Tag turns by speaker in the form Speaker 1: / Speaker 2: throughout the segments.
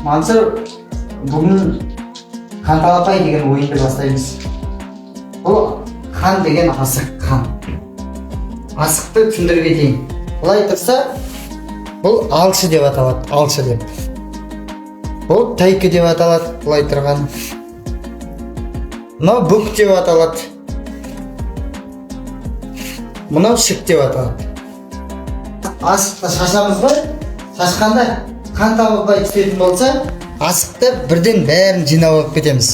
Speaker 1: Мансұр, бүгін қан талапай деген ойынды бастаймыз. Бұл қан деген асық қан. Асықты түсіндіріп кетейін. Былай тұрса, бұл алшы деп аталады, алшы деп. Бұл тайкі деп аталады, былай тұрған. Мынау бүк деп аталады. Мынау шік деп аталады. Асықты шашамыз ғой, шашқанда қан табылмай түсетін болса, асықты бірден бәрін жинап алып кетеміз.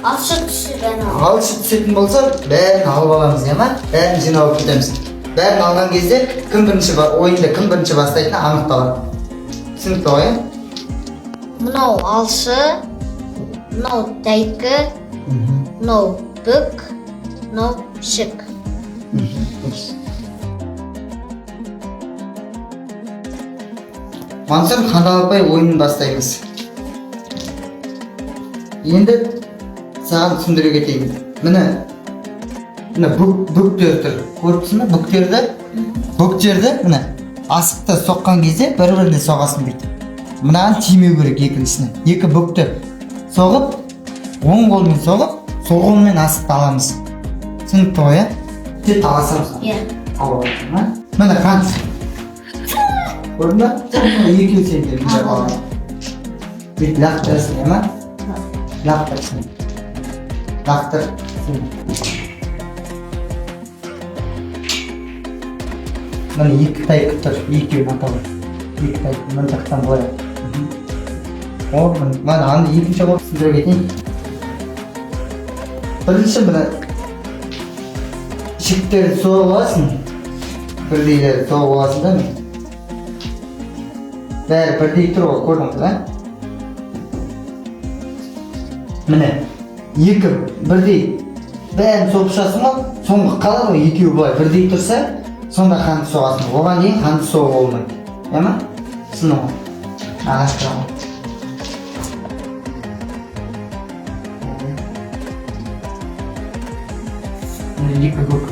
Speaker 2: Алшы
Speaker 1: түсетін болса, бәрін алып аламыз, бәрін жинап алып кетеміз. Бәрін алған кезде ойында кім бірінші бастайтыны анықталады. Түсінікті ғой?
Speaker 2: Мынау алшы, мынау тайкі, мынау бүк, мынау шік.
Speaker 1: Мансұр, қан талапай ойынын бастаймыз. Енді саған түсіндіре кетейін. Міне бүктер тұр. Көріпсің бе? Бүктерді міне асықты соққан кезде бір-біріне соғасын дейді. Мынаған тимеу керек екіншісіне. Екі бүкті соғып, оң қолмен соғып, сол қолмен асықты аламыз. Түсінікті ғой, Тек таласамыз. Міне қан. Көрдің бе? Екеу сенде бір баланы. Бүйтіп лақтырасың, Лақтырсың. Лақтыр. Міне екі тайкі тұр, екеуін аталады. Екі тайкі, мына жақтан былай. Міне аңды екінші қол түсіндіре кетейін. Бірінші міне шіктерді соғып аласың. Бірдейлерді соғып аласың да мен. Бәрі бірдей тұр ғой, көрдіңіз ба? Міне, екі бірдей бәрін соғып шығасың ғой, соңғы қалады ғой, екеуі былай бірдей тұрса, сонда қанды соғасың. Оған дейін қанды соғып болмайды. Түсіндің ғой? Ағаштыра ғой. Міне екі көк тұр.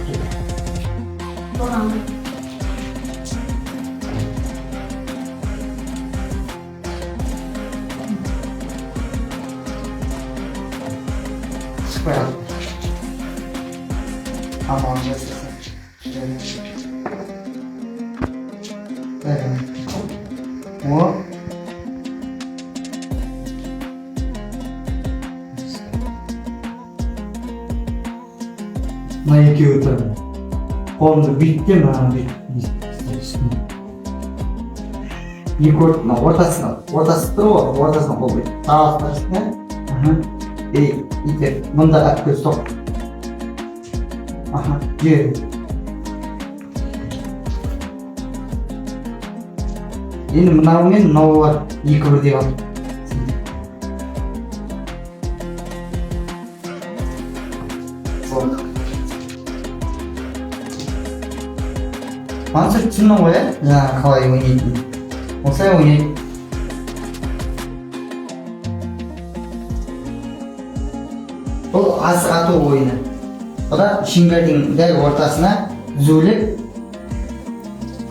Speaker 1: Шықпай алып. Амалын жасырсың. О. Мына екеуі тұр. Қолымды бүйтте, маған бүйтте. Екі ортасына тұр ғой, ортасына қол бүйтті. Тағасына. Итер, мұнда әпке соқ. Жер. Енді мынау мен мынау бар, екі бірдей бар. Мансұр түсіндің ғой, жаңа қалай ойнайтын. Осылай ойнайды. Бұл асық ату ойыны. Бұда шеңбердің дәл ортасына үзулеп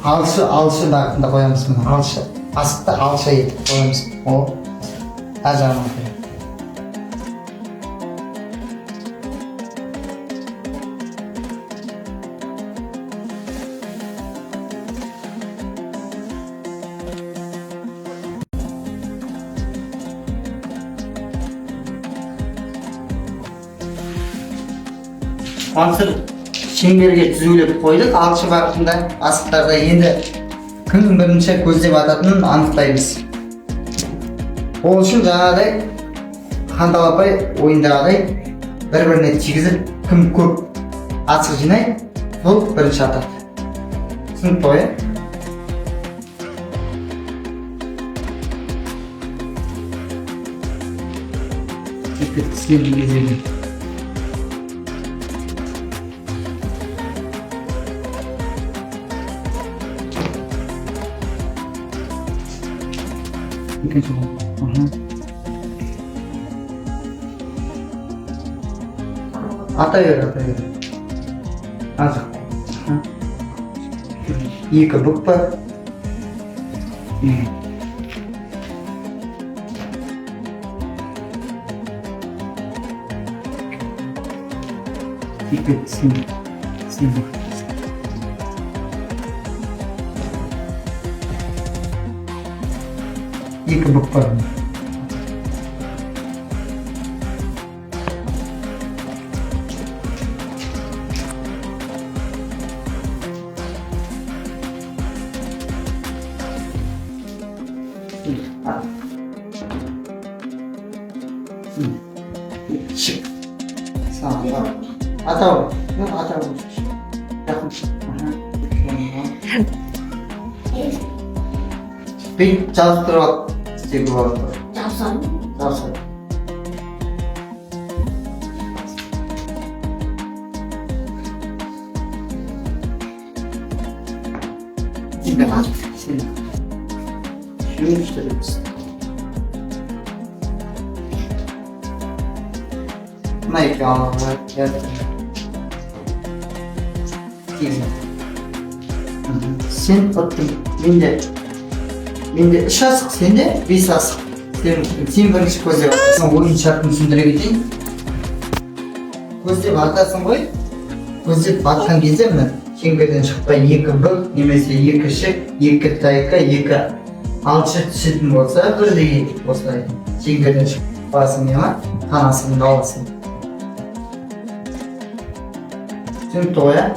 Speaker 1: алшы бағытында қоямыз. Алшы. Асықты алшы етіп қоямыз. О, әр жағынан қоямыз. Мансұр, шеңберге түзулеп қойдық, алшы бағытында асықтарда енді кім бірінші көздеп ататынын анықтаймыз. Ол үшін жаңағыдай қан талапай ойындағыдай бір-біріне тигізіп, кім көп асық жинай, сол бірінші атады. Түсінікті ғой? Тізгенді кезегі. Екінші қол. Ата бер. Азық. Екі бүк бар. Екі түсіндім. Екі бұқ бар. Шық. Сағынға. Атау. Атау. Жақын. Бүйтіп жазықтырып алып істеуге болады. Жабысам. Сен. Шunu işlerimiz. Buna iki anlamı geldi. Sen attın. Mende üç asık, sende beş asık. Sen birinci көздеп атасың, ойын шартын түсіндіре кетейін. Көздеп атасың ғой. Көздеп атқан кезде міне шеңберден шықпай екі бүк немесе екі шік, екі тайка, екі алшы түсетін болса, бірдей осылай шеңберден шықпасын не ма? Танасың, аласың. Түсінікті ғой, ә?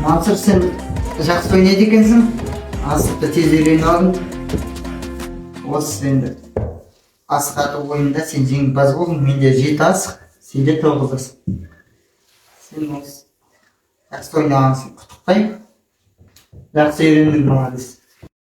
Speaker 1: Мансұр, сен жақсы ойнайды екенсің, асықты тез үйреніп алдың. Осы енді асық ату ойында сен жеңімпаз болдың, менде 7 асық, сенде 9 асық. Сен осы жақсы ойнағансың, құттықтаймын. Жақсы үйрендің, молодец.